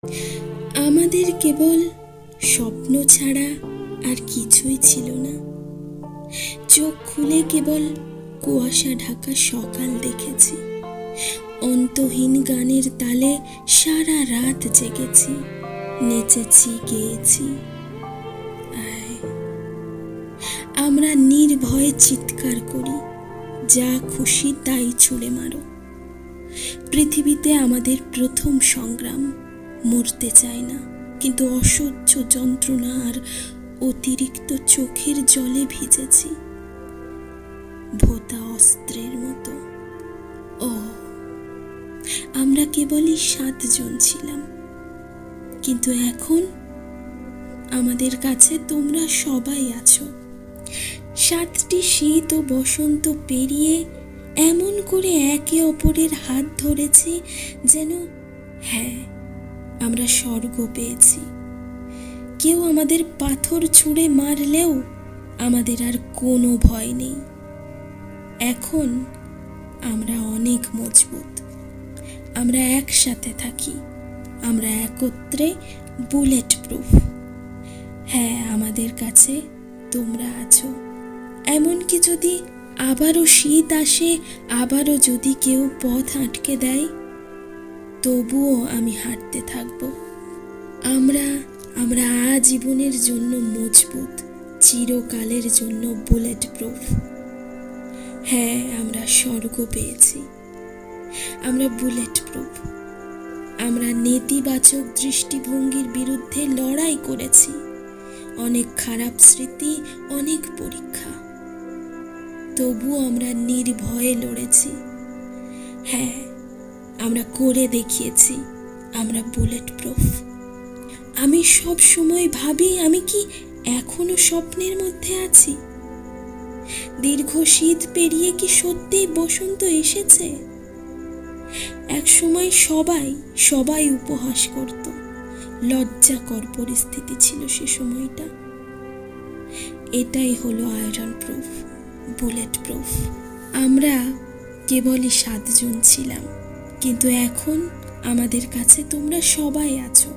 আমাদের কেবল স্বপ্ন ছাড়া আর কিছুই ছিল না। চোখ খুলে কেবল কুয়াশা ঢাকা সকাল দেখেছি। অন্তহীন গানের তালে সারা রাত জেগেছি, নেচেছি, গেয়েছি। আমরা নির্ভয়ে চিৎকার করি, যা খুশি তাই ছুঁড়ে মারো। পৃথিবীতে আমাদের প্রথম সংগ্রাম। মরতে চাই না, কিন্তু অসহ্য যন্ত্রণা আর অতিরিক্ত চোখের জলে ভিজেছি, ভোঁতা অস্ত্রের মতো। আমরা কেবলই 7 জন ছিলাম, কিন্তু এখন আমাদের কাছে তোমরা সবাই আছো। 7টি শীত ও বসন্ত পেরিয়ে এমন করে একে অপরের হাত ধরেছি যেন আমরা স্বর্গ পেয়েছি। কেউ আমাদের পাথর ছুঁড়ে মারলেও আমাদের আর কোনো ভয় নেই। এখন আমরা অনেক মজবুত। আমরা একসাথে থাকি, আমরা একত্রে বুলেট প্রুফ। আমাদের কাছে তোমরা আছো। এমনকি যদি আবারও শীত আসে, আবারও যদি কেউ পথ আটকে দেয়, তবুও আমি হাঁটতে থাকবো। আমরা আজীবনের জন্য মজবুত, চিরকালের জন্য বুলেট প্রুফ। আমরা স্বর্গ পেয়েছি, আমরা বুলেট প্রুফ। আমরা নেতিবাচক দৃষ্টিভঙ্গির বিরুদ্ধে লড়াই করেছি, অনেক খারাপ স্মৃতি, অনেক পরীক্ষা। তবুও আমরা নির্ভয়ে লড়েছি। আমরা করে দেখিয়েছি, আমরা বুলেট প্রুফ। আমি সব সময় ভাবি, আমি কি এখনো স্বপ্নের মধ্যে আছি? দীর্ঘ শীত পেরিয়ে কি সত্যিই বসন্ত এসেছে? এক সময় সবাই উপহাস করত। লজ্জাকর পরিস্থিতি ছিল সে সময়টা। এটাই হলো আয়রন প্রুফ, বুলেট প্রুফ। আমরা কেবলই 7 জন ছিলাম, কিন্তু এখন আমাদের কাছে তোমরা সবাই আছো।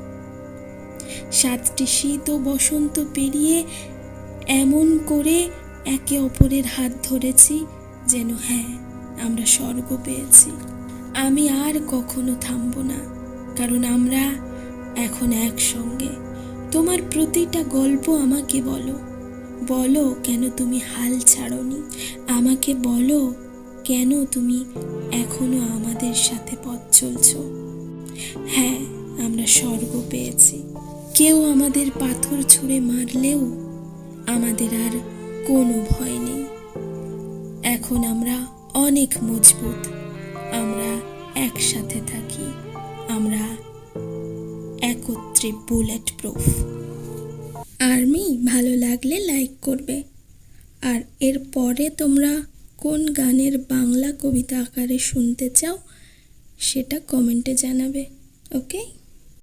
7টি শীত ও বসন্ত পেরিয়ে এমন করে একে অপরের হাত ধরেছি যেন আমরা স্বর্গ পেয়েছি। আমি আর কখনো থামবো না, কারণ আমরা এখন একসঙ্গে। তোমার প্রতিটা গল্প আমাকে বলো কেন তুমি হাল ছাড়োনি। আমাকে বলো কেন তুমি এখনো আমাদের সাথে পথ চলছো। আমরা স্বর্গ পেয়েছি। কেউ আমাদের পাথর ছুঁড়ে মারলেও আমাদের আর কোনো ভয় নেই। এখন আমরা অনেক মজবুত। আমরা একসাথে থাকি, আমরা একত্রে বুলেট প্রুফ। আর্মি ভালো লাগলে লাইক করবে। আর এর পরে তোমরা কোন গানের বাংলা কবিতা আকারে শুনতে চাও সেটা কমেন্টে জানাবে। ওকে।